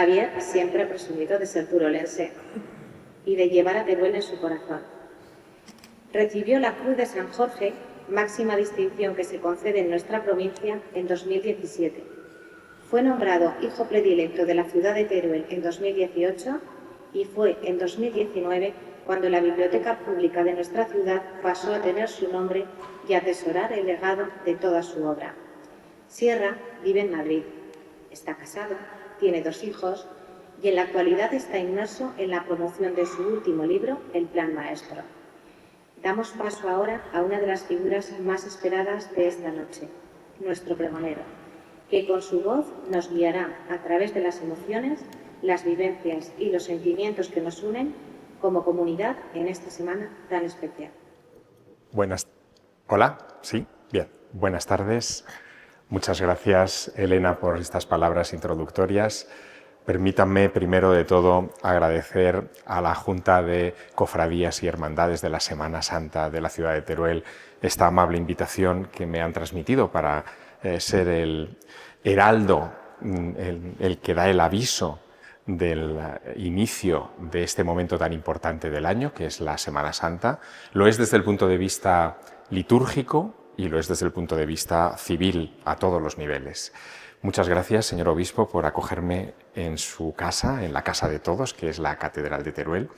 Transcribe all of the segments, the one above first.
Javier siempre ha presumido de ser turolense y de llevar a Teruel en su corazón. Recibió la Cruz de San Jorge, máxima distinción que se concede en nuestra provincia, en 2017. Fue nombrado hijo predilecto de la ciudad de Teruel en 2018 y fue en 2019 cuando la biblioteca pública de nuestra ciudad pasó a tener su nombre y a atesorar el legado de toda su obra. Sierra vive en Madrid, está casado, tiene 2 hijos y en la actualidad está inmerso en la promoción de su último libro, El Plan Maestro. Damos paso ahora a una de las figuras más esperadas de esta noche, nuestro pregonero, que con su voz nos guiará a través de las emociones, las vivencias y los sentimientos que nos unen como comunidad en esta semana tan especial. Hola, sí, bien. Buenas tardes. Muchas gracias, Elena, por estas palabras introductorias. Permítanme, primero de todo, agradecer a la Junta de Cofradías y Hermandades de la Semana Santa de la ciudad de Teruel esta amable invitación que me han transmitido para ser el heraldo, el que da el aviso del inicio de este momento tan importante del año, que es la Semana Santa. Lo es desde el punto de vista litúrgico y lo es desde el punto de vista civil a todos los niveles. Muchas gracias, señor obispo, por acogerme en su casa, en la casa de todos, que es la Catedral de Teruel.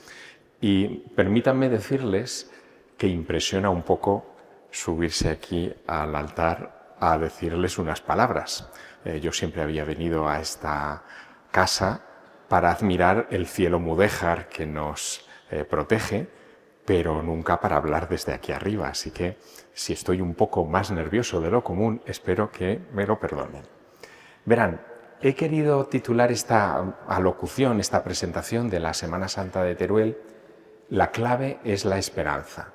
Y permítanme decirles que impresiona un poco subirse aquí al altar a decirles unas palabras. Yo siempre había venido a esta casa para admirar el cielo mudéjar que nos protege, pero nunca para hablar desde aquí arriba. Así que, si estoy un poco más nervioso de lo común, espero que me lo perdonen. Verán, he querido titular esta alocución, esta presentación de la Semana Santa de Teruel, La clave es la esperanza.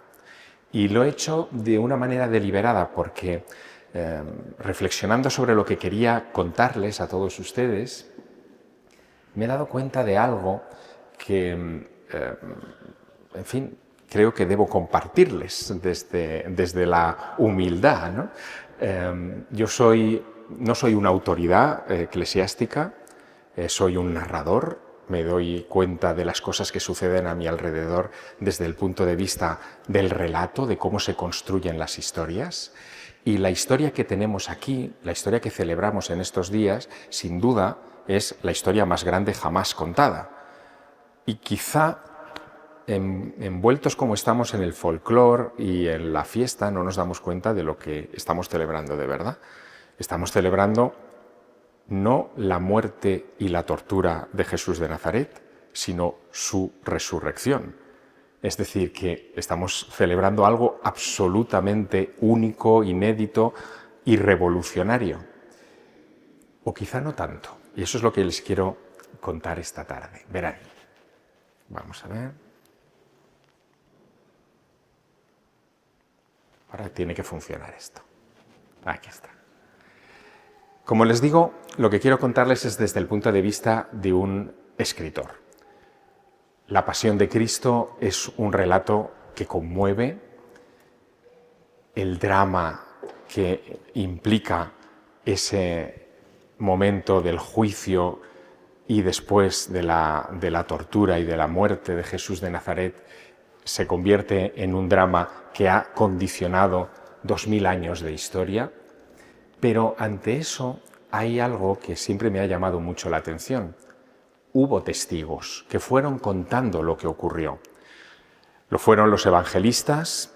Y lo he hecho de una manera deliberada porque, reflexionando sobre lo que quería contarles a todos ustedes, me he dado cuenta de algo que, en fin, creo que debo compartirles desde la humildad, ¿no? Yo no soy una autoridad eclesiástica, soy un narrador, me doy cuenta de las cosas que suceden a mi alrededor desde el punto de vista del relato, de cómo se construyen las historias. Y la historia que tenemos aquí, la historia que celebramos en estos días, sin duda es la historia más grande jamás contada. Y quizá, envueltos como estamos en el folclore y en la fiesta, no nos damos cuenta de lo que estamos celebrando de verdad. Estamos celebrando no la muerte y la tortura de Jesús de Nazaret, sino su resurrección. Es decir, que estamos celebrando algo absolutamente único, inédito y revolucionario. O quizá no tanto. Y eso es lo que les quiero contar esta tarde. Verán. Vamos a ver. Ahora tiene que funcionar esto. Aquí está. Como les digo, lo que quiero contarles es desde el punto de vista de un escritor. La Pasión de Cristo es un relato que conmueve, el drama que implica ese momento del juicio y después de la tortura y de la muerte de Jesús de Nazaret se convierte en un drama que ha condicionado 2000 años de historia. Pero ante eso hay algo que siempre me ha llamado mucho la atención. Hubo testigos que fueron contando lo que ocurrió. Lo fueron los evangelistas,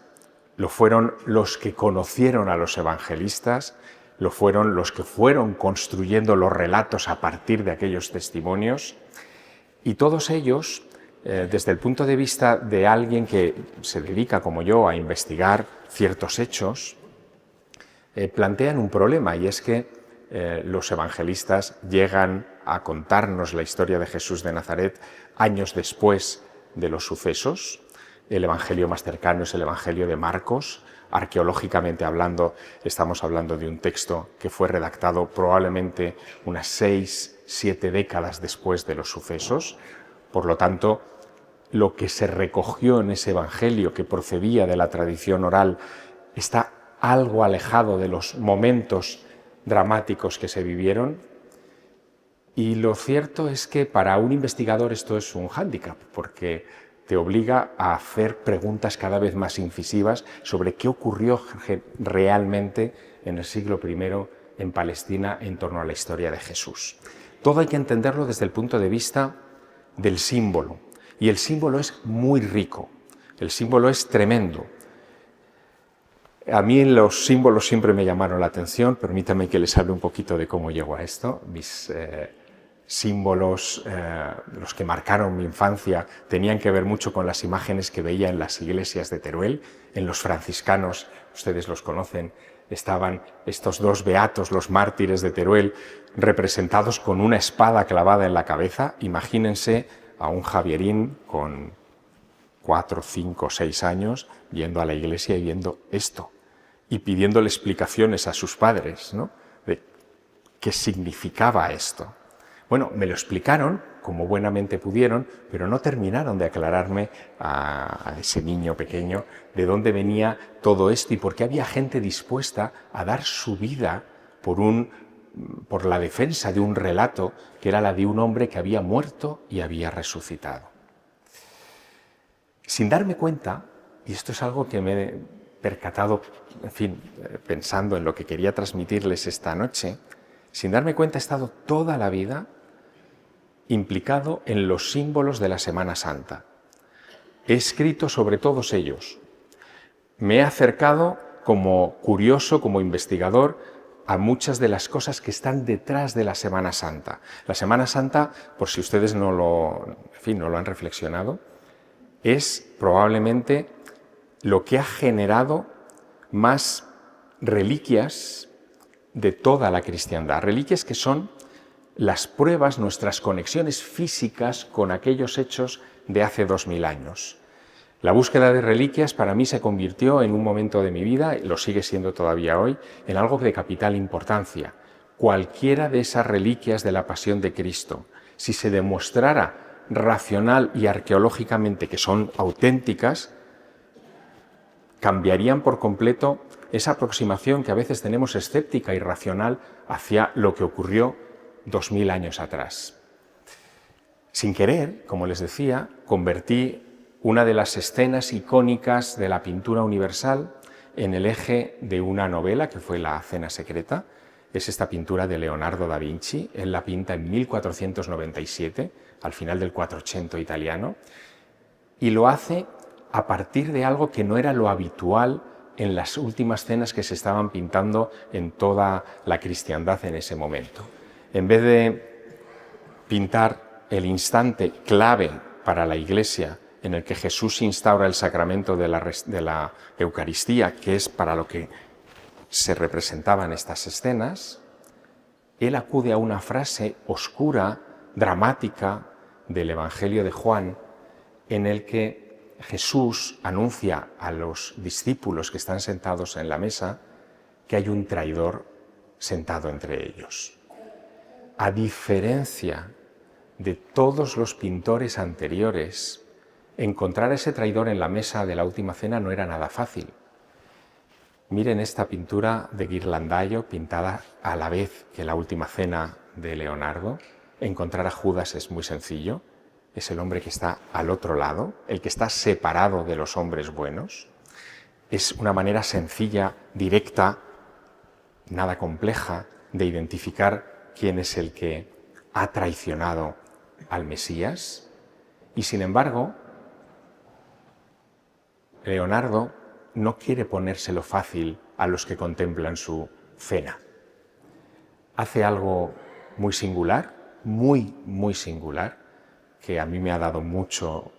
lo fueron los que conocieron a los evangelistas, lo fueron los que fueron construyendo los relatos a partir de aquellos testimonios, y todos ellos, desde el punto de vista de alguien que se dedica, como yo, a investigar ciertos hechos, plantean un problema, y es que los evangelistas llegan a contarnos la historia de Jesús de Nazaret años después de los sucesos. El evangelio más cercano es el evangelio de Marcos. Arqueológicamente hablando, estamos hablando de un texto que fue redactado probablemente unas 6-7 décadas después de los sucesos. Por lo tanto, lo que se recogió en ese evangelio que procedía de la tradición oral está algo alejado de los momentos dramáticos que se vivieron, Y lo cierto es que para un investigador esto es un hándicap, porque te obliga a hacer preguntas cada vez más incisivas sobre qué ocurrió realmente en el siglo I en Palestina en torno a la historia de Jesús. Todo hay que entenderlo desde el punto de vista del símbolo, y el símbolo es muy rico, el símbolo es tremendo. A mí los símbolos siempre me llamaron la atención. Permítanme que les hable un poquito de cómo llego a esto. Mis símbolos, los que marcaron mi infancia, tenían que ver mucho con las imágenes que veía en las iglesias de Teruel. En los franciscanos, ustedes los conocen, estaban estos dos beatos, los mártires de Teruel, representados con una espada clavada en la cabeza. Imagínense a un Javierín con 4, 5, 6 años yendo a la iglesia y viendo esto y pidiéndole explicaciones a sus padres, ¿no?, de qué significaba esto. Bueno, me lo explicaron como buenamente pudieron, pero no terminaron de aclararme a ese niño pequeño de dónde venía todo esto y por qué había gente dispuesta a dar su vida por la defensa de un relato que era la de un hombre que había muerto y había resucitado. Sin darme cuenta, y esto es algo que me he percatado, en fin, pensando en lo que quería transmitirles esta noche, sin darme cuenta he estado toda la vida implicado en los símbolos de la Semana Santa. He escrito sobre todos ellos. Me he acercado como curioso, como investigador, a muchas de las cosas que están detrás de la Semana Santa. La Semana Santa, por si ustedes no lo han reflexionado, es probablemente lo que ha generado más reliquias de toda la cristiandad. Reliquias que son las pruebas, nuestras conexiones físicas con aquellos hechos de hace 2000 años. La búsqueda de reliquias para mí se convirtió en un momento de mi vida, y lo sigue siendo todavía hoy, en algo de capital importancia. Cualquiera de esas reliquias de la pasión de Cristo, si se demostrara racional y arqueológicamente que son auténticas, cambiarían por completo esa aproximación que a veces tenemos escéptica y racional hacia lo que ocurrió 2000 años atrás. Sin querer, como les decía, convertí una de las escenas icónicas de la pintura universal en el eje de una novela que fue La Cena Secreta. Es esta pintura de Leonardo da Vinci. Él la pinta en 1497, al final del 400 italiano, y lo hace a partir de algo que no era lo habitual en las últimas cenas que se estaban pintando en toda la cristiandad en ese momento. En vez de pintar el instante clave para la Iglesia en el que Jesús instaura el sacramento de la Eucaristía, que es para lo que se representaban estas escenas, él acude a una frase oscura, dramática, del Evangelio de Juan, en el que Jesús anuncia a los discípulos que están sentados en la mesa que hay un traidor sentado entre ellos. A diferencia de todos los pintores anteriores, encontrar a ese traidor en la mesa de la última cena no era nada fácil. Miren esta pintura de Ghirlandaio, pintada a la vez que la última cena de Leonardo. Encontrar a Judas es muy sencillo. Es el hombre que está al otro lado, el que está separado de los hombres buenos. Es una manera sencilla, directa, nada compleja, de identificar quién es el que ha traicionado al Mesías. Y sin embargo, Leonardo no quiere ponérselo fácil a los que contemplan su cena. Hace algo muy singular, muy singular, que a mí me ha dado mucho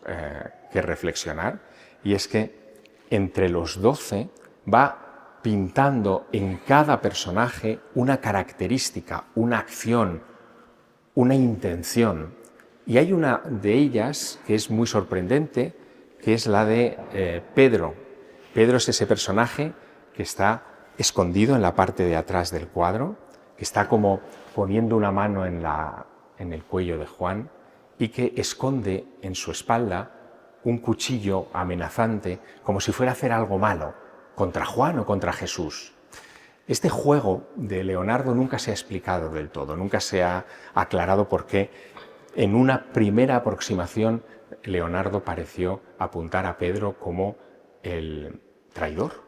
que reflexionar, y es que entre los 12 va pintando en cada personaje una característica, una acción, una intención. Y hay una de ellas que es muy sorprendente, que es la de Pedro. Pedro es ese personaje que está escondido en la parte de atrás del cuadro, que está como poniendo una mano en el cuello de Juan y que esconde en su espalda un cuchillo amenazante, como si fuera a hacer algo malo contra Juan o contra Jesús. Este juego de Leonardo nunca se ha explicado del todo, nunca se ha aclarado por qué en una primera aproximación Leonardo pareció apuntar a Pedro como el traidor.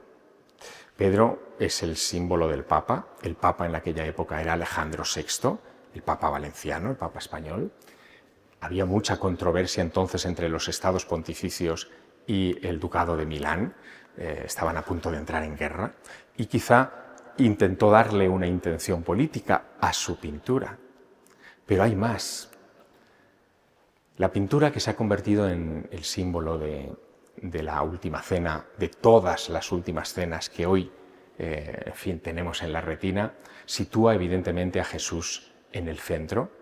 Pedro es el símbolo del Papa. El Papa en aquella época era Alejandro VI, el Papa valenciano, el Papa español. Había mucha controversia entonces entre los estados pontificios y el Ducado de Milán. Estaban a punto de entrar en guerra y quizá intentó darle una intención política a su pintura. Pero hay más. La pintura, que se ha convertido en el símbolo de la última cena, de todas las últimas cenas que hoy tenemos en la retina, sitúa evidentemente a Jesús en el centro,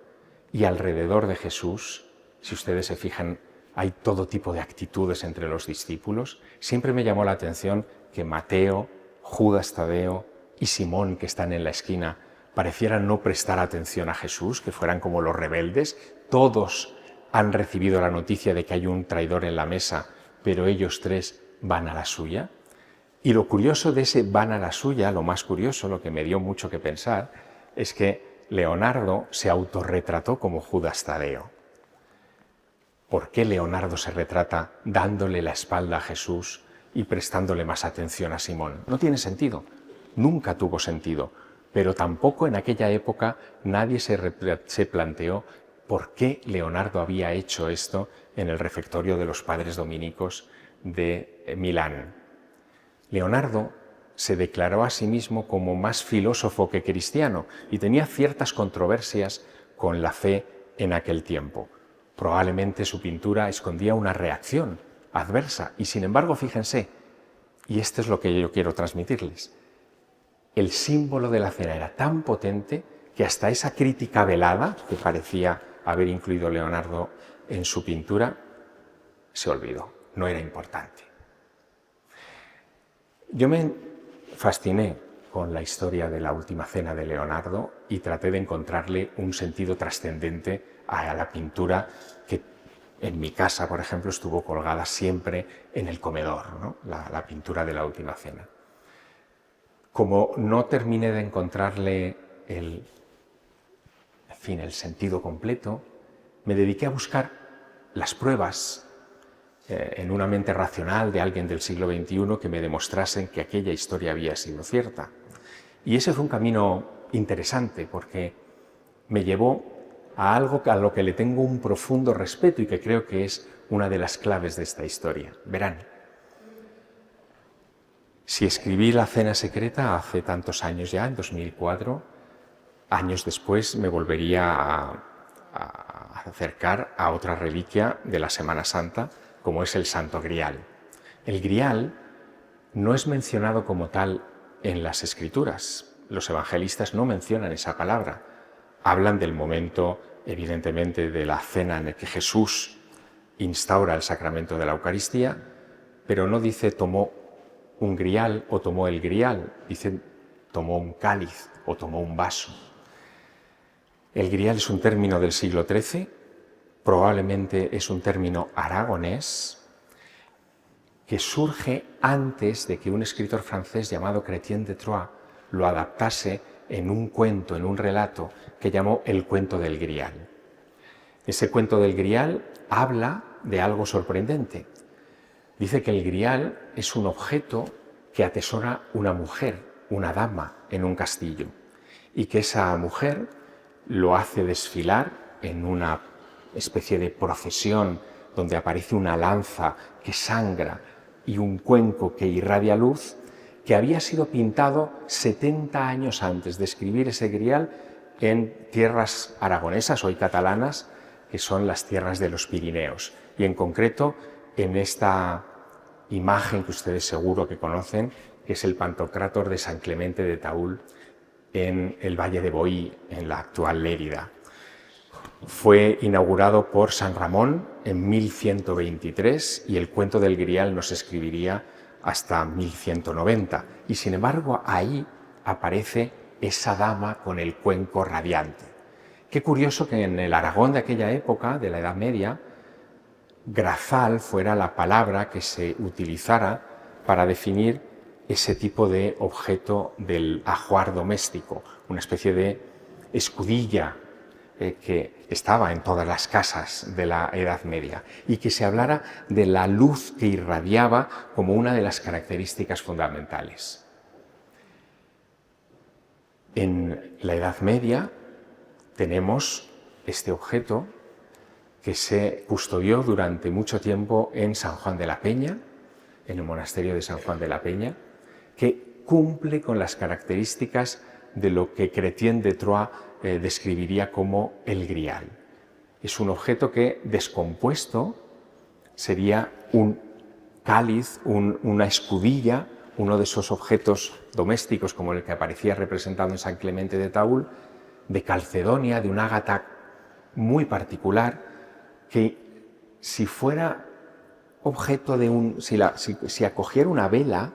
y alrededor de Jesús, si ustedes se fijan, hay todo tipo de actitudes entre los discípulos. Siempre me llamó la atención que Mateo, Judas Tadeo y Simón, que están en la esquina, parecieran no prestar atención a Jesús, que fueran como los rebeldes. Todos han recibido la noticia de que hay un traidor en la mesa, pero ellos tres van a la suya. Y lo curioso de ese van a la suya, lo más curioso, lo que me dio mucho que pensar, es que Leonardo se autorretrató como Judas Tadeo. ¿Por qué Leonardo se retrata dándole la espalda a Jesús y prestándole más atención a Simón? No tiene sentido, nunca tuvo sentido, pero tampoco en aquella época nadie se planteó por qué Leonardo había hecho esto en el refectorio de los padres dominicos de Milán. Leonardo se declaró a sí mismo como más filósofo que cristiano y tenía ciertas controversias con la fe en aquel tiempo. Probablemente su pintura escondía una reacción adversa y, sin embargo, fíjense, y esto es lo que yo quiero transmitirles, el símbolo de la cena era tan potente que hasta esa crítica velada que parecía haber incluido Leonardo en su pintura se olvidó, no era importante. Yo me fasciné con la historia de la última cena de Leonardo y traté de encontrarle un sentido trascendente a la pintura que en mi casa, por ejemplo, estuvo colgada siempre en el comedor, ¿no? La pintura de la última cena. Como no terminé de encontrarle el sentido completo, me dediqué a buscar las pruebas en una mente racional de alguien del siglo XXI que me demostrasen que aquella historia había sido cierta. Y ese fue un camino interesante porque me llevó a algo a lo que le tengo un profundo respeto y que creo que es una de las claves de esta historia. Verán, si escribí La cena secreta hace tantos años ya, en 2004, años después me volvería a acercar a otra reliquia de la Semana Santa, como es el Santo Grial. El Grial no es mencionado como tal en las Escrituras. Los evangelistas no mencionan esa palabra. Hablan del momento, evidentemente, de la cena en el que Jesús instaura el sacramento de la Eucaristía, pero no dice tomó un grial o tomó el grial, dice tomó un cáliz o tomó un vaso. El grial es un término del siglo XIII, probablemente es un término aragonés que surge antes de que un escritor francés llamado Chrétien de Troyes lo adaptase en un cuento, en un relato que llamó El cuento del Grial. Ese cuento del Grial habla de algo sorprendente. Dice que el Grial es un objeto que atesora una mujer, una dama, en un castillo, y que esa mujer lo hace desfilar en una especie de procesión donde aparece una lanza que sangra y un cuenco que irradia luz, que había sido pintado 70 años antes de escribir ese grial en tierras aragonesas, hoy catalanas, que son las tierras de los Pirineos. Y en concreto en esta imagen que ustedes seguro que conocen, que es el Pantocrátor de San Clemente de Taúl en el Valle de Boí, en la actual Lérida. Fue inaugurado por San Ramón en 1123 y el cuento del Grial no se escribiría hasta 1190. Y sin embargo ahí aparece esa dama con el cuenco radiante. Qué curioso que en el Aragón de aquella época, de la Edad Media, grazal fuera la palabra que se utilizara para definir ese tipo de objeto del ajuar doméstico, una especie de escudilla que estaba en todas las casas de la Edad Media, y que se hablara de la luz que irradiaba como una de las características fundamentales. En la Edad Media tenemos este objeto que se custodió durante mucho tiempo en San Juan de la Peña, en el monasterio de San Juan de la Peña, que cumple con las características de lo que Chrétien de Troyes describiría como el grial. Es un objeto que, descompuesto, sería un cáliz, una escudilla, uno de esos objetos domésticos como el que aparecía representado en San Clemente de Taúl, de Calcedonia, de un ágata muy particular, que si fuera objeto de si acogiera una vela,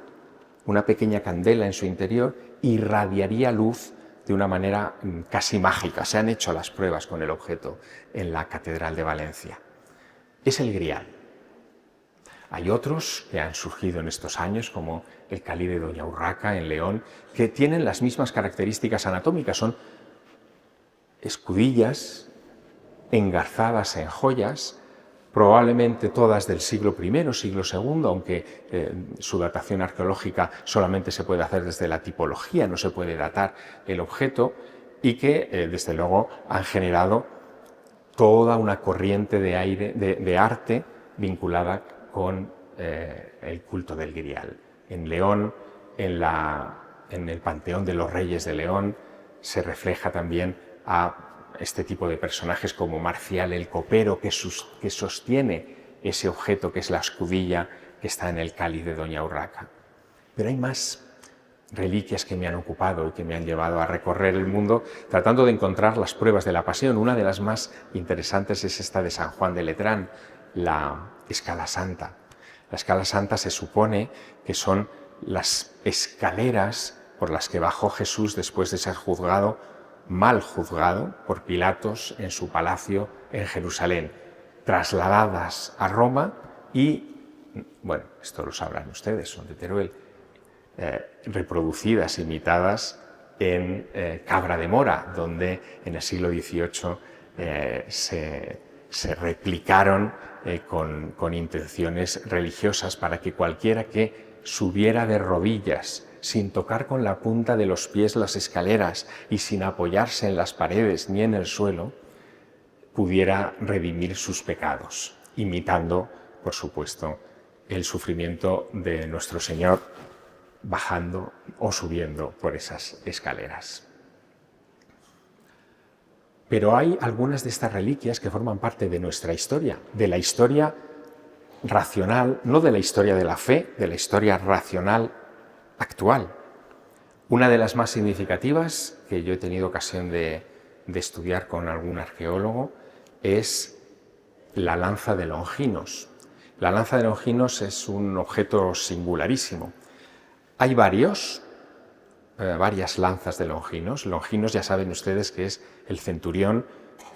una pequeña candela en su interior, irradiaría luz de una manera casi mágica. Se han hecho las pruebas con el objeto en la Catedral de Valencia. Es el grial. Hay otros que han surgido en estos años, como el cáliz de Doña Urraca en León, que tienen las mismas características anatómicas. Son escudillas engarzadas en joyas, probablemente todas del siglo I, siglo II, aunque su datación arqueológica solamente se puede hacer desde la tipología, no se puede datar el objeto, y que desde luego han generado toda una corriente de arte vinculada con el culto del grial. En León, en el Panteón de los Reyes de León, se refleja también a este tipo de personajes como Marcial el copero, que sostiene ese objeto que es la escudilla que está en el cáliz de Doña Urraca. Pero hay más reliquias que me han ocupado y que me han llevado a recorrer el mundo tratando de encontrar las pruebas de la pasión. Una de las más interesantes es esta de San Juan de Letrán, la escala santa. La escala santa se supone que son las escaleras por las que bajó Jesús después de ser mal juzgado por Pilatos en su palacio en Jerusalén, trasladadas a Roma y, bueno, esto lo sabrán ustedes, son de Teruel, reproducidas, imitadas en Cabra de Mora, donde en el siglo XVIII se replicaron con intenciones religiosas para que cualquiera que subiera de rodillas sin tocar con la punta de los pies las escaleras y sin apoyarse en las paredes ni en el suelo, pudiera redimir sus pecados, imitando, por supuesto, el sufrimiento de nuestro Señor bajando o subiendo por esas escaleras. Pero hay algunas de estas reliquias que forman parte de nuestra historia, de la historia racional, no de la historia de la fe, de la historia racional actual. Una de las más significativas que yo he tenido ocasión de estudiar con algún arqueólogo es la lanza de Longinos. La lanza de Longinos es un objeto singularísimo. Hay varias lanzas de Longinos. Longinos, ya saben ustedes que es el centurión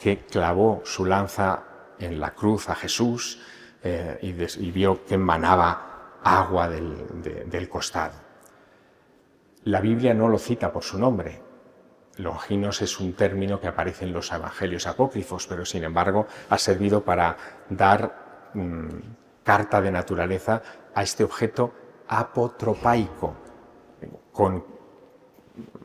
que clavó su lanza en la cruz a Jesús y vio que emanaba agua del costado. La Biblia no lo cita por su nombre. Longinos es un término que aparece en los evangelios apócrifos, pero sin embargo ha servido para dar carta de naturaleza a este objeto apotropaico, con,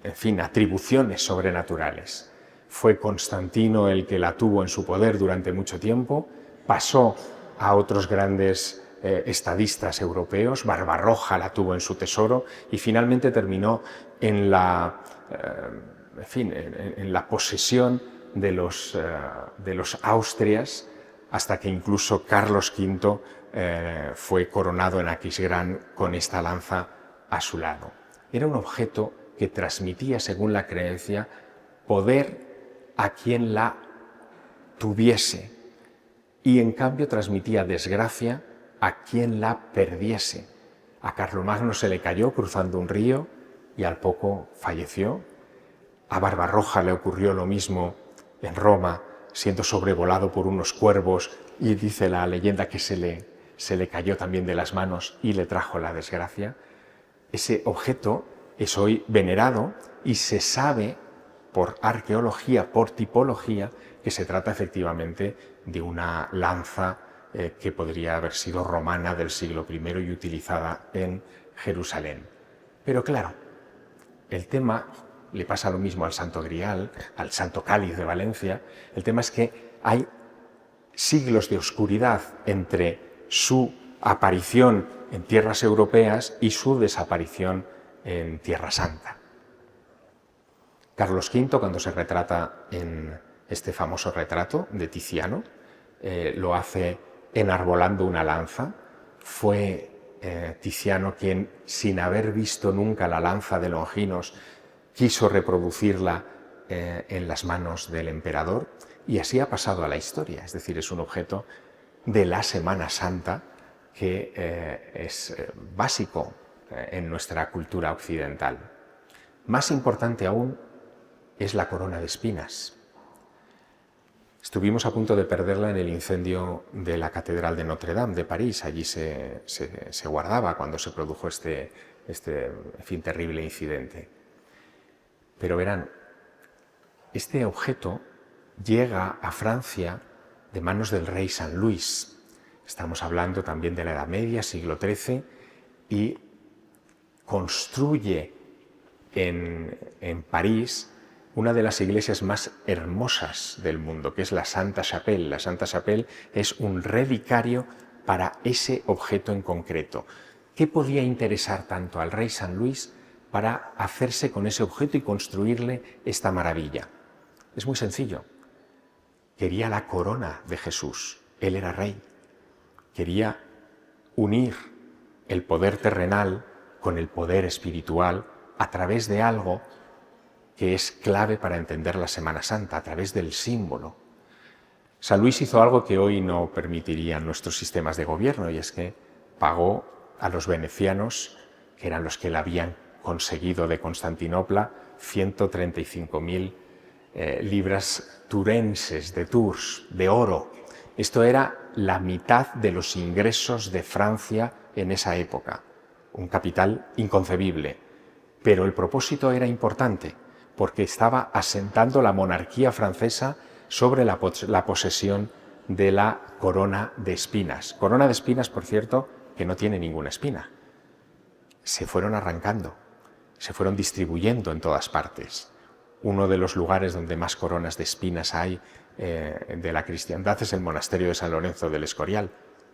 en fin, atribuciones sobrenaturales. Fue Constantino el que la tuvo en su poder durante mucho tiempo, pasó a otros grandes estadistas europeos, Barbarroja la tuvo en su tesoro y finalmente terminó en la posesión de los Austrias, hasta que incluso Carlos V fue coronado en Aquisgrán con esta lanza a su lado. Era un objeto que transmitía, según la creencia, poder a quien la tuviese y en cambio transmitía desgracia a quien la perdiese. A Carlomagno se le cayó cruzando un río y al poco falleció. A Barbarroja le ocurrió lo mismo en Roma, siendo sobrevolado por unos cuervos, y dice la leyenda que se le cayó también de las manos y le trajo la desgracia. Ese objeto es hoy venerado y se sabe por arqueología, por tipología, que se trata efectivamente de una lanza que podría haber sido romana del siglo I y utilizada en Jerusalén. Pero claro, el tema, le pasa lo mismo al Santo Grial, al Santo Cáliz de Valencia, el tema es que hay siglos de oscuridad entre su aparición en tierras europeas y su desaparición en Tierra Santa. Carlos V, cuando se retrata en este famoso retrato de Tiziano, lo hace enarbolando una lanza. Fue Tiziano quien, sin haber visto nunca la lanza de Longinos, quiso reproducirla en las manos del emperador, y así ha pasado a la historia. Es decir, es un objeto de la Semana Santa que es básico en nuestra cultura occidental. Más importante aún es la corona de espinas. Estuvimos a punto de perderla en el incendio de la Catedral de Notre Dame de París. Allí se guardaba cuando se produjo este terrible incidente. Pero verán, este objeto llega a Francia de manos del rey San Luis. Estamos hablando también de la Edad Media, siglo XIII, y construye en París una de las iglesias más hermosas del mundo, que es la Santa Chapelle. La Santa Chapelle es un relicario para ese objeto en concreto. ¿Qué podía interesar tanto al rey San Luis para hacerse con ese objeto y construirle esta maravilla? Es muy sencillo. Quería la corona de Jesús. Él era rey. Quería unir el poder terrenal con el poder espiritual a través de algo que es clave para entender la Semana Santa, a través del símbolo. San Luis hizo algo que hoy no permitirían nuestros sistemas de gobierno, y es que pagó a los venecianos, que eran los que la habían conseguido de Constantinopla, 135.000 libras turenses de Tours, de oro. Esto era la mitad de los ingresos de Francia en esa época, un capital inconcebible. Pero el propósito era importante, porque estaba asentando la monarquía francesa sobre la posesión de la corona de espinas. Corona de espinas, por cierto, que no tiene ninguna espina. Se fueron arrancando, se fueron distribuyendo en todas partes. Uno de los lugares donde más coronas de espinas hay de la cristiandad es el monasterio de San Lorenzo del Escorial.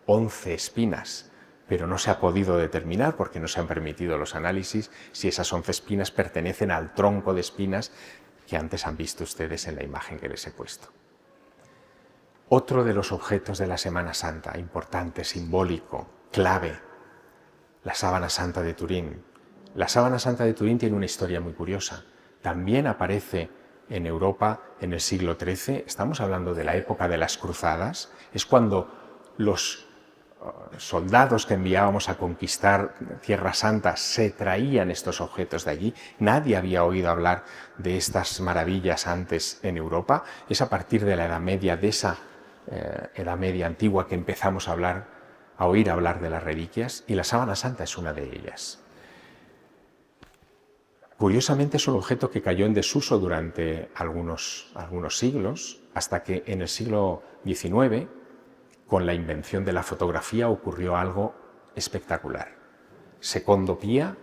11 espinas. Pero no se ha podido determinar, porque no se han permitido los análisis, si esas 11 espinas pertenecen al tronco de espinas que antes han visto ustedes en la imagen que les he puesto. Otro de los objetos de la Semana Santa, importante, simbólico, clave, la sábana santa de Turín. La sábana santa de Turín tiene una historia muy curiosa. También aparece en Europa en el siglo XIII, estamos hablando de la época de las cruzadas, es cuando los soldados que enviábamos a conquistar Tierra Santa se traían estos objetos de allí. Nadie había oído hablar de estas maravillas antes en Europa. Es a partir de la Edad Media, de esa Edad Media antigua, que empezamos a oír hablar de las reliquias, y la sábana santa es una de ellas. Curiosamente es un objeto que cayó en desuso durante algunos siglos, hasta que en el siglo XIX, con la invención de la fotografía, ocurrió algo espectacular. Secondo Pia,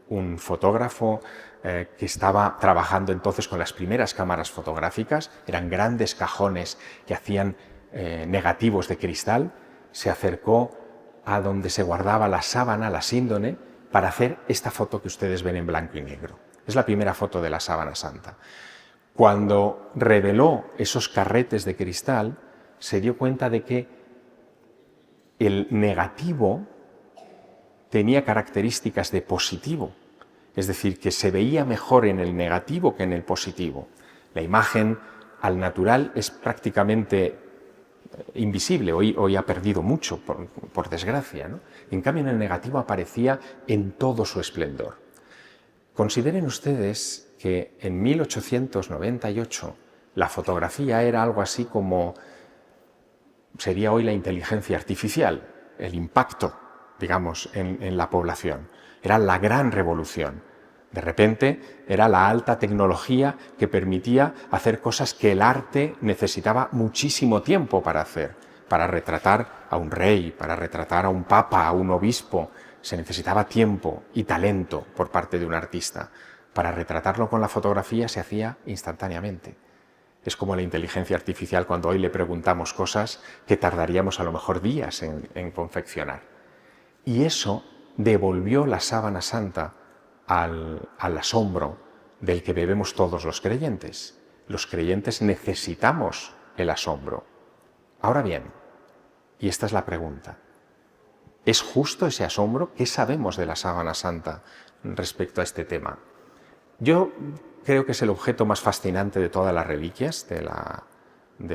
un fotógrafo que estaba trabajando entonces con las primeras cámaras fotográficas, eran grandes cajones que hacían negativos de cristal, se acercó a donde se guardaba la sábana, la síndone, para hacer esta foto que ustedes ven en blanco y negro. Es la primera foto de la sábana santa. Cuando reveló esos carretes de cristal, se dio cuenta de que el negativo tenía características de positivo, es decir, que se veía mejor en el negativo que en el positivo. La imagen al natural es prácticamente invisible, hoy ha perdido mucho, por desgracia, ¿no? En cambio, en el negativo aparecía en todo su esplendor. Consideren ustedes que en 1898 la fotografía era algo así como sería hoy la inteligencia artificial, el impacto, digamos, en la población. Era la gran revolución. De repente era la alta tecnología que permitía hacer cosas que el arte necesitaba muchísimo tiempo para hacer. Para retratar a un rey, para retratar a un papa, a un obispo, se necesitaba tiempo y talento por parte de un artista. Para retratarlo con la fotografía se hacía instantáneamente. Es como la inteligencia artificial cuando hoy le preguntamos cosas que tardaríamos a lo mejor días en confeccionar. Y eso devolvió la sábana santa al asombro del que bebemos todos los creyentes. Los creyentes necesitamos el asombro. Ahora bien, y esta es la pregunta, ¿es justo ese asombro? ¿Qué sabemos de la sábana santa respecto a este tema? Yo creo que es el objeto más fascinante de todas las reliquias de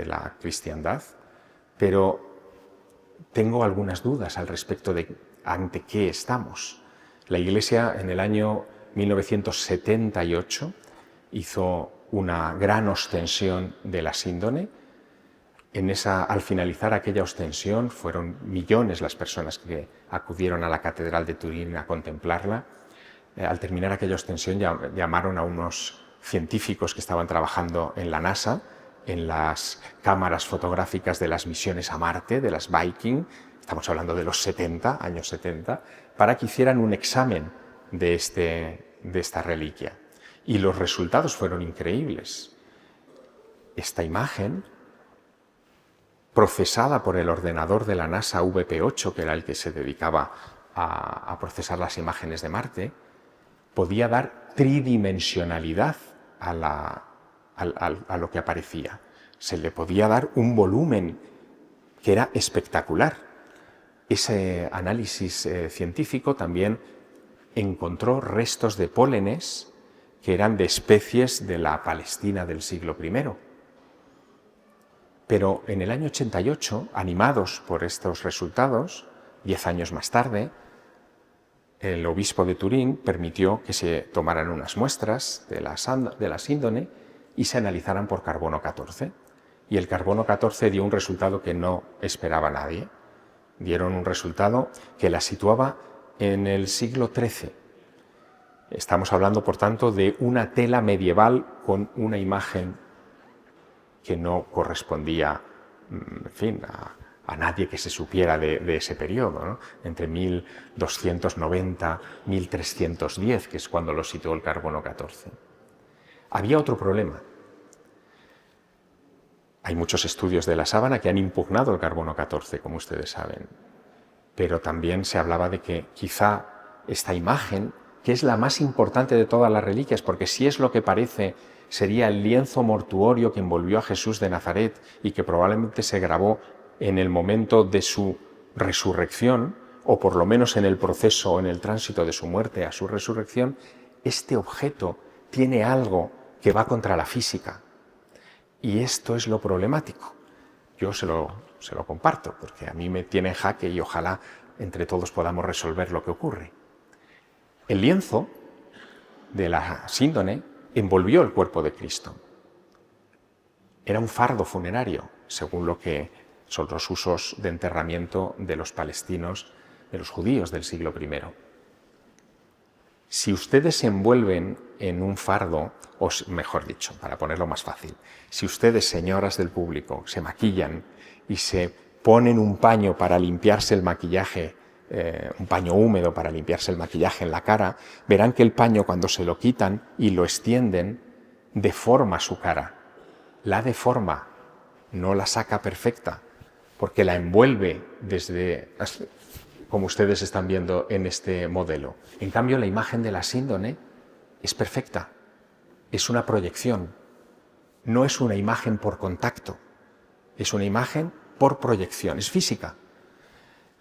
la cristiandad, pero tengo algunas dudas al respecto de ante qué estamos. La Iglesia en el año 1978 hizo una gran ostensión de la síndone. Al finalizar aquella ostensión fueron millones las personas que acudieron a la Catedral de Turín a contemplarla. Al terminar aquella ostensión llamaron a unos científicos que estaban trabajando en la NASA, en las cámaras fotográficas de las misiones a Marte, de las Viking, estamos hablando de los años 70, para que hicieran un examen de esta reliquia. Y los resultados fueron increíbles. Esta imagen, procesada por el ordenador de la NASA VP8, que era el que se dedicaba a procesar las imágenes de Marte, podía dar tridimensionalidad a lo que aparecía. Se le podía dar un volumen que era espectacular. Ese análisis científico también encontró restos de pólenes que eran de especies de la Palestina del siglo I. Pero en el año 88, animados por estos resultados, 10 años más tarde, el obispo de Turín permitió que se tomaran unas muestras de la síndone y se analizaran por carbono 14. Y el carbono 14 dio un resultado que no esperaba nadie. Dieron un resultado que la situaba en el siglo XIII. Estamos hablando, por tanto, de una tela medieval con una imagen que no correspondía, en fin, a nadie que se supiera de ese periodo, ¿no? Entre 1290 y 1310, que es cuando lo situó el carbono 14. Había otro problema. Hay muchos estudios de la sábana que han impugnado el carbono 14, como ustedes saben, pero también se hablaba de que quizá esta imagen, que es la más importante de todas las reliquias, porque si es lo que parece, sería el lienzo mortuorio que envolvió a Jesús de Nazaret y que probablemente se grabó en el momento de su resurrección, o por lo menos en el proceso o en el tránsito de su muerte a su resurrección, este objeto tiene algo que va contra la física. Y esto es lo problemático. Yo se lo comparto, porque a mí me tiene en jaque y ojalá entre todos podamos resolver lo que ocurre. El lienzo de la síndone envolvió el cuerpo de Cristo. Era un fardo funerario, según lo que son los usos de enterramiento de los palestinos, de los judíos del siglo I. Si ustedes se envuelven en un fardo, o mejor dicho, para ponerlo más fácil, si ustedes, señoras del público, se maquillan y se ponen un paño para limpiarse el maquillaje, un paño húmedo para limpiarse el maquillaje en la cara, verán que el paño, cuando se lo quitan y lo extienden, deforma su cara. La deforma, no la saca perfecta, porque la envuelve desde, como ustedes están viendo en este modelo. En cambio, la imagen de la síndone es perfecta, es una proyección, no es una imagen por contacto, es una imagen por proyección, es física.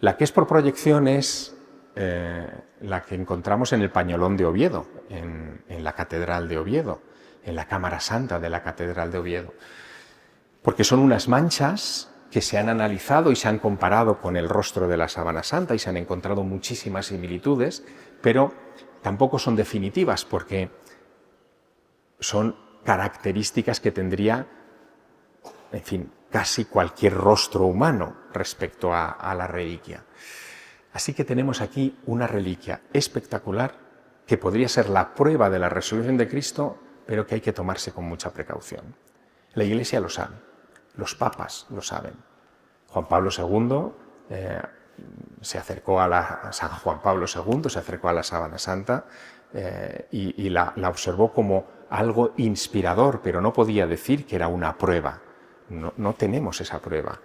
La que es por proyección es la que encontramos en el pañolón de Oviedo, en la Catedral de Oviedo, en la Cámara Santa de la Catedral de Oviedo, porque son unas manchas que se han analizado y se han comparado con el rostro de la sábana santa y se han encontrado muchísimas similitudes, pero tampoco son definitivas porque son características que tendría, casi cualquier rostro humano respecto a la reliquia. Así que tenemos aquí una reliquia espectacular que podría ser la prueba de la resurrección de Cristo, pero que hay que tomarse con mucha precaución. La Iglesia lo sabe, los papas lo saben. Juan Pablo II se acercó a San Juan Pablo II se acercó a la sábana santa y la observó como algo inspirador, pero no podía decir que era una prueba. No tenemos esa prueba.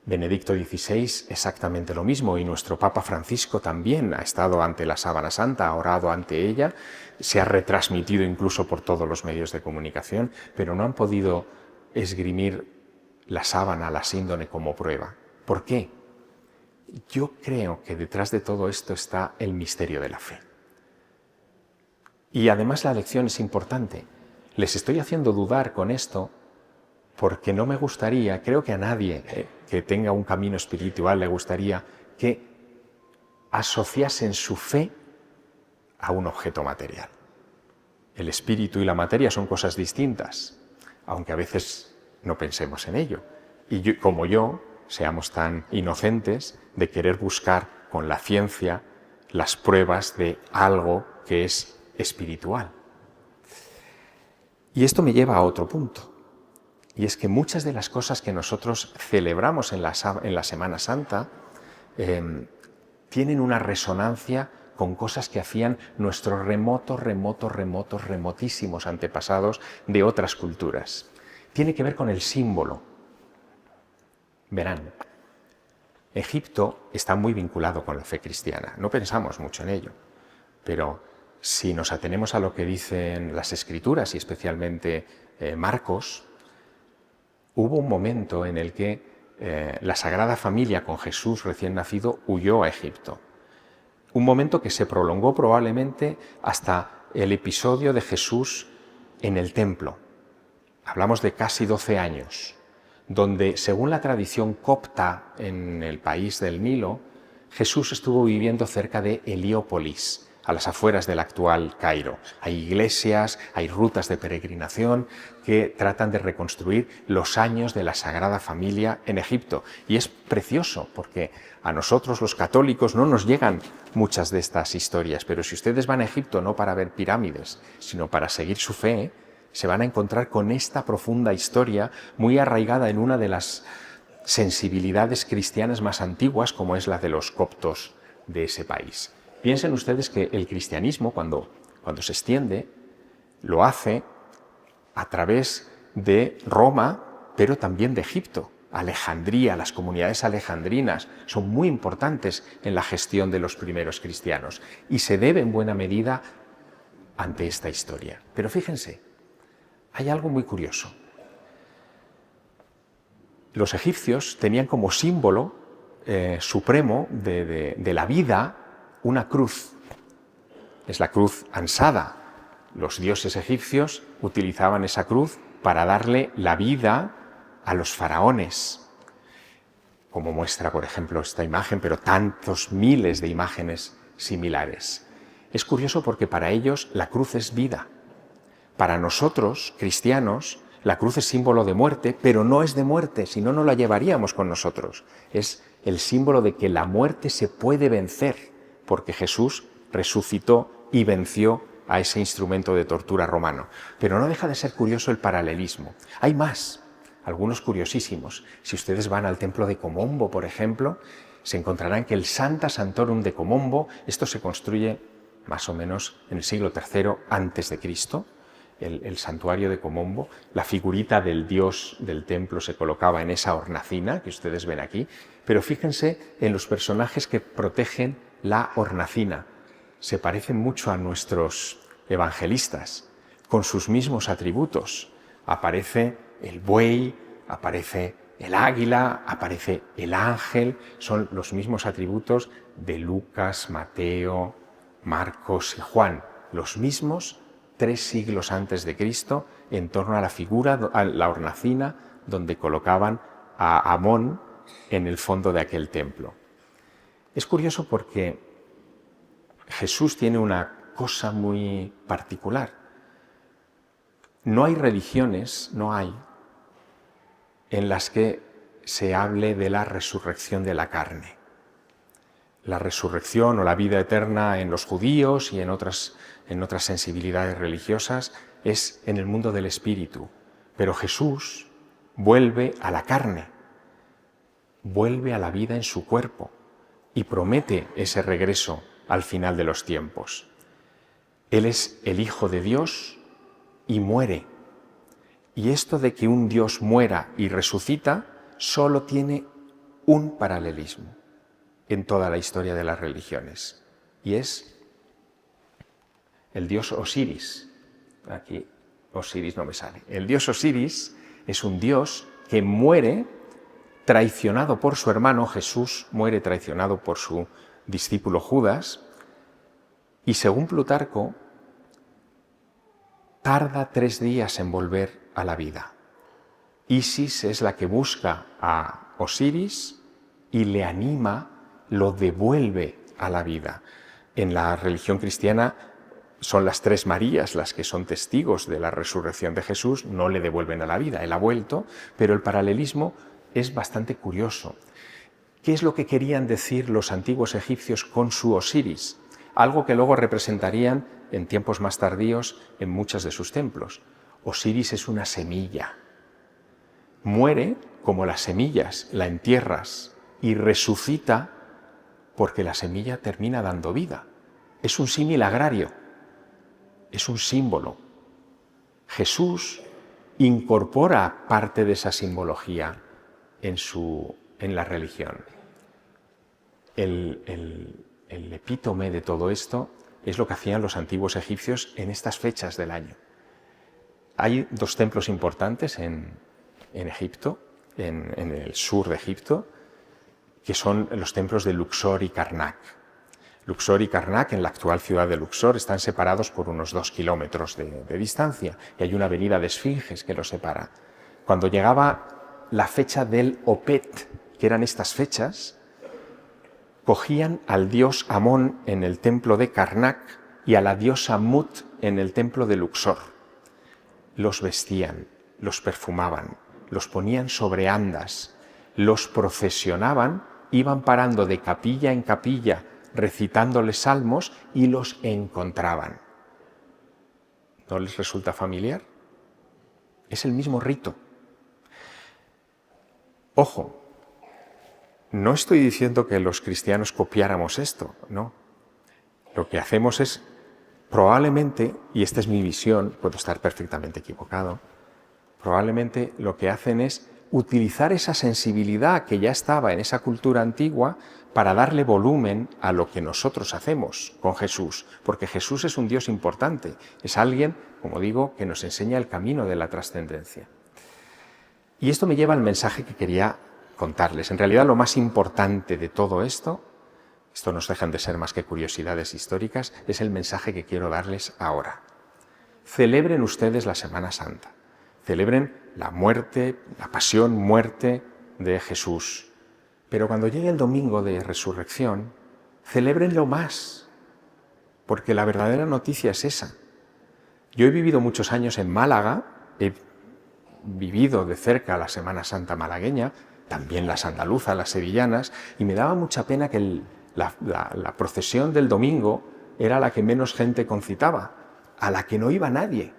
Benedicto XVI exactamente lo mismo, y nuestro Papa Francisco también ha estado ante la sábana santa, ha orado ante ella, se ha retransmitido incluso por todos los medios de comunicación, pero no han podido esgrimir la sábana, la síndone como prueba. ¿Por qué? Yo creo que detrás de todo esto está el misterio de la fe. Y además la lección es importante. Les estoy haciendo dudar con esto porque no me gustaría, creo que a nadie que tenga un camino espiritual le gustaría que asociasen su fe a un objeto material. El espíritu y la materia son cosas distintas, aunque a veces no pensemos en ello. Y como yo, seamos tan inocentes de querer buscar con la ciencia las pruebas de algo que es espiritual. Y esto me lleva a otro punto. Y es que muchas de las cosas que nosotros celebramos en la Semana Santa tienen una resonancia con cosas que hacían nuestros remotísimos antepasados de otras culturas. Tiene que ver con el símbolo. Verán, Egipto está muy vinculado con la fe cristiana. No pensamos mucho en ello, pero si nos atenemos a lo que dicen las Escrituras y especialmente Marcos, hubo un momento en el que la Sagrada Familia con Jesús recién nacido huyó a Egipto. Un momento que se prolongó probablemente hasta el episodio de Jesús en el templo. Hablamos de casi 12 años, donde, según la tradición copta en el país del Nilo, Jesús estuvo viviendo cerca de Heliópolis, a las afueras del actual Cairo. Hay iglesias, hay rutas de peregrinación que tratan de reconstruir los años de la Sagrada Familia en Egipto. Y es precioso porque a nosotros los católicos no nos llegan muchas de estas historias, pero si ustedes van a Egipto no para ver pirámides, sino para seguir su fe, se van a encontrar con esta profunda historia muy arraigada en una de las sensibilidades cristianas más antiguas, como es la de los coptos de ese país. Piensen ustedes que el cristianismo, cuando se extiende, lo hace a través de Roma, pero también de Egipto. Alejandría, las comunidades alejandrinas son muy importantes en la gestión de los primeros cristianos y se debe en buena medida ante esta historia. Pero fíjense, hay algo muy curioso. Los egipcios tenían como símbolo supremo de la vida una cruz. Es la cruz ansada. Los dioses egipcios utilizaban esa cruz para darle la vida a los faraones, como muestra, por ejemplo, esta imagen, pero tantos miles de imágenes similares. Es curioso porque para ellos la cruz es vida. Para nosotros, cristianos, la cruz es símbolo de muerte, pero no es de muerte, si no, no la llevaríamos con nosotros. Es el símbolo de que la muerte se puede vencer, porque Jesús resucitó y venció a ese instrumento de tortura romano. Pero no deja de ser curioso el paralelismo. Hay más, algunos curiosísimos. Si ustedes van al templo de Comombo, por ejemplo, se encontrarán que el Sancta Sanctorum de Comombo, esto se construye más o menos en el siglo III a.C., el santuario de Comombo, la figurita del dios del templo se colocaba en esa hornacina que ustedes ven aquí, pero fíjense en los personajes que protegen la hornacina. Se parecen mucho a nuestros evangelistas, con sus mismos atributos. Aparece el buey, aparece el águila, aparece el ángel, son los mismos atributos de Lucas, Mateo, Marcos y Juan, los mismos 3 siglos antes de Cristo, en torno a la figura, a la hornacina, donde colocaban a Amón en el fondo de aquel templo. Es curioso porque Jesús tiene una cosa muy particular. No hay religiones, en las que se hable de la resurrección de la carne. la resurrección o la vida eterna en los judíos y en otras sensibilidades religiosas es en el mundo del espíritu. Pero Jesús vuelve a la carne, vuelve a la vida en su cuerpo y promete ese regreso al final de los tiempos. Él es el Hijo de Dios y muere. Y esto de que un Dios muera y resucita solo tiene un paralelismo en toda la historia de las religiones, y es el dios Osiris. Aquí Osiris no me sale. El dios Osiris es un dios que muere traicionado por su hermano. Jesús muere traicionado por su discípulo Judas, y según Plutarco, tarda 3 días en volver a la vida. Isis es la que busca a Osiris y le anima, lo devuelve a la vida. En la religión cristiana son las 3 Marías las que son testigos de la resurrección de Jesús, no le devuelven a la vida, él ha vuelto, pero el paralelismo es bastante curioso. ¿Qué es lo que querían decir los antiguos egipcios con su Osiris? Algo que luego representarían en tiempos más tardíos en muchos de sus templos. Osiris es una semilla. Muere como las semillas, la entierras y resucita porque la semilla termina dando vida. Es un símil agrario, es un símbolo. Jesús incorpora parte de esa simbología en la religión. El epítome de todo esto es lo que hacían los antiguos egipcios en estas fechas del año. Hay 2 templos importantes en Egipto, en el sur de Egipto, que son los templos de Luxor y Karnak. Luxor y Karnak, en la actual ciudad de Luxor, están separados por unos 2 kilómetros de distancia, y hay una avenida de esfinges que los separa. Cuando llegaba la fecha del Opet, que eran estas fechas, cogían al dios Amón en el templo de Karnak y a la diosa Mut en el templo de Luxor. Los vestían, los perfumaban, los ponían sobre andas, los procesionaban, iban parando de capilla en capilla, recitándoles salmos, y los encontraban. ¿No les resulta familiar? Es el mismo rito. Ojo, no estoy diciendo que los cristianos copiáramos esto, no. Lo que hacemos es, probablemente, y esta es mi visión, puedo estar perfectamente equivocado, probablemente lo que hacen es utilizar esa sensibilidad que ya estaba en esa cultura antigua para darle volumen a lo que nosotros hacemos con Jesús, porque Jesús es un Dios importante, es alguien, como digo, que nos enseña el camino de la trascendencia. Y esto me lleva al mensaje que quería contarles. En realidad, lo más importante de todo esto no dejan de ser más que curiosidades históricas, es el mensaje que quiero darles ahora. Celebren ustedes la Semana Santa. Celebren la muerte, la pasión, muerte de Jesús. Pero cuando llegue el domingo de resurrección, celébrenlo más, porque la verdadera noticia es esa. Yo he vivido muchos años en Málaga, he vivido de cerca la Semana Santa malagueña, también las andaluzas, las sevillanas, y me daba mucha pena que la procesión del domingo era la que menos gente concitaba, a la que no iba nadie,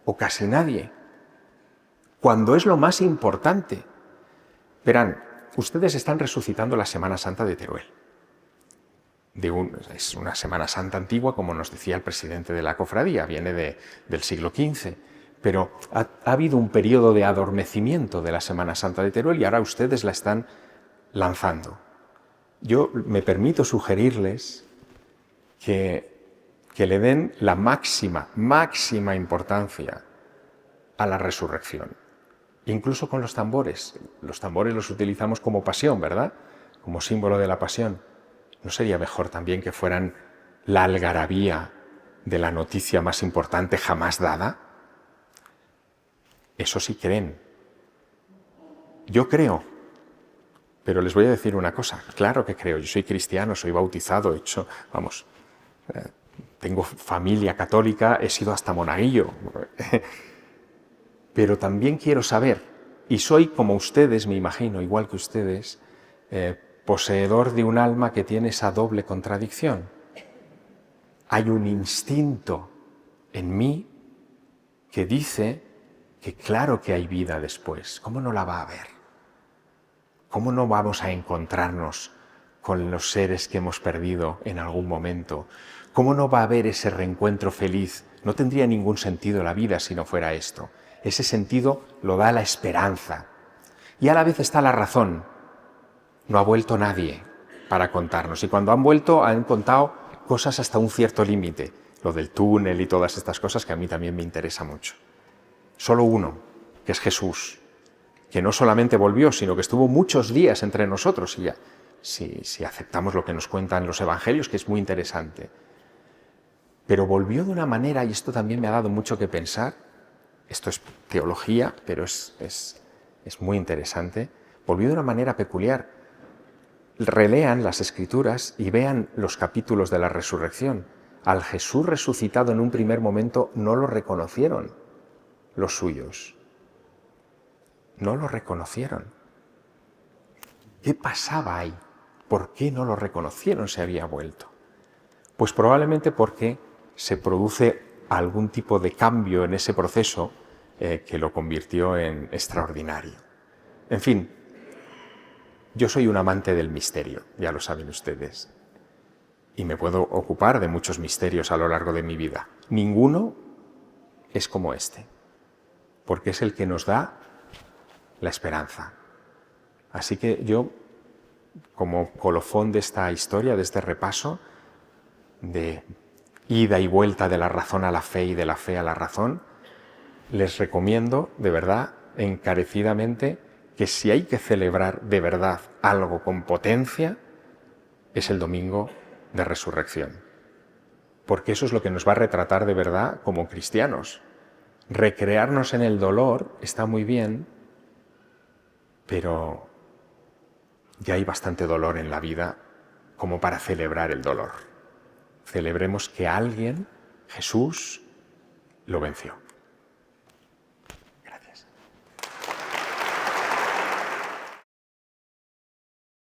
o casi nadie, cuando es lo más importante. Verán, ustedes están resucitando la Semana Santa de Teruel. Es una Semana Santa antigua, como nos decía el presidente de la cofradía, viene del siglo XV, pero ha habido un periodo de adormecimiento de la Semana Santa de Teruel y ahora ustedes la están lanzando. Yo me permito sugerirles que le den la máxima importancia a la resurrección, incluso con los tambores. Los tambores los utilizamos como pasión, ¿verdad? Como símbolo de la pasión. ¿No sería mejor también que fueran la algarabía de la noticia más importante jamás dada? Eso sí creen. Yo creo, pero les voy a decir una cosa. Claro que creo, yo soy cristiano, soy bautizado, tengo familia católica, he sido hasta monaguillo. Pero también quiero saber, y soy como ustedes, me imagino, igual que ustedes, poseedor de un alma que tiene esa doble contradicción. Hay un instinto en mí que dice que claro que hay vida después. ¿Cómo no la va a haber? ¿Cómo no vamos a encontrarnos con los seres que hemos perdido en algún momento? ¿Cómo no va a haber ese reencuentro feliz? No tendría ningún sentido la vida si no fuera esto. Ese sentido lo da la esperanza. Y a la vez está la razón. No ha vuelto nadie para contarnos. Y cuando han vuelto, han contado cosas hasta un cierto límite. Lo del túnel y todas estas cosas que a mí también me interesa mucho. Solo uno, que es Jesús, que no solamente volvió, sino que estuvo muchos días entre nosotros. Y ya, si aceptamos lo que nos cuentan los evangelios, que es muy interesante. Pero volvió de una manera, y esto también me ha dado mucho que pensar, esto es teología, pero es muy interesante, volvió de una manera peculiar. Relean las Escrituras y vean los capítulos de la resurrección. Al Jesús resucitado en un primer momento no lo reconocieron los suyos. No lo reconocieron. ¿Qué pasaba ahí? ¿Por qué no lo reconocieron si había vuelto? Pues probablemente porque se produce algún tipo de cambio en ese proceso que lo convirtió en extraordinario. En fin, yo soy un amante del misterio, ya lo saben ustedes, y me puedo ocupar de muchos misterios a lo largo de mi vida. Ninguno es como este, porque es el que nos da la esperanza. Así que yo, como colofón de esta historia, de este repaso, de ida y vuelta de la razón a la fe y de la fe a la razón, les recomiendo, de verdad, encarecidamente, que si hay que celebrar de verdad algo con potencia, es el domingo de resurrección. Porque eso es lo que nos va a retratar de verdad como cristianos. Recrearnos en el dolor está muy bien, pero ya hay bastante dolor en la vida como para celebrar el dolor. Celebremos que alguien, Jesús, lo venció.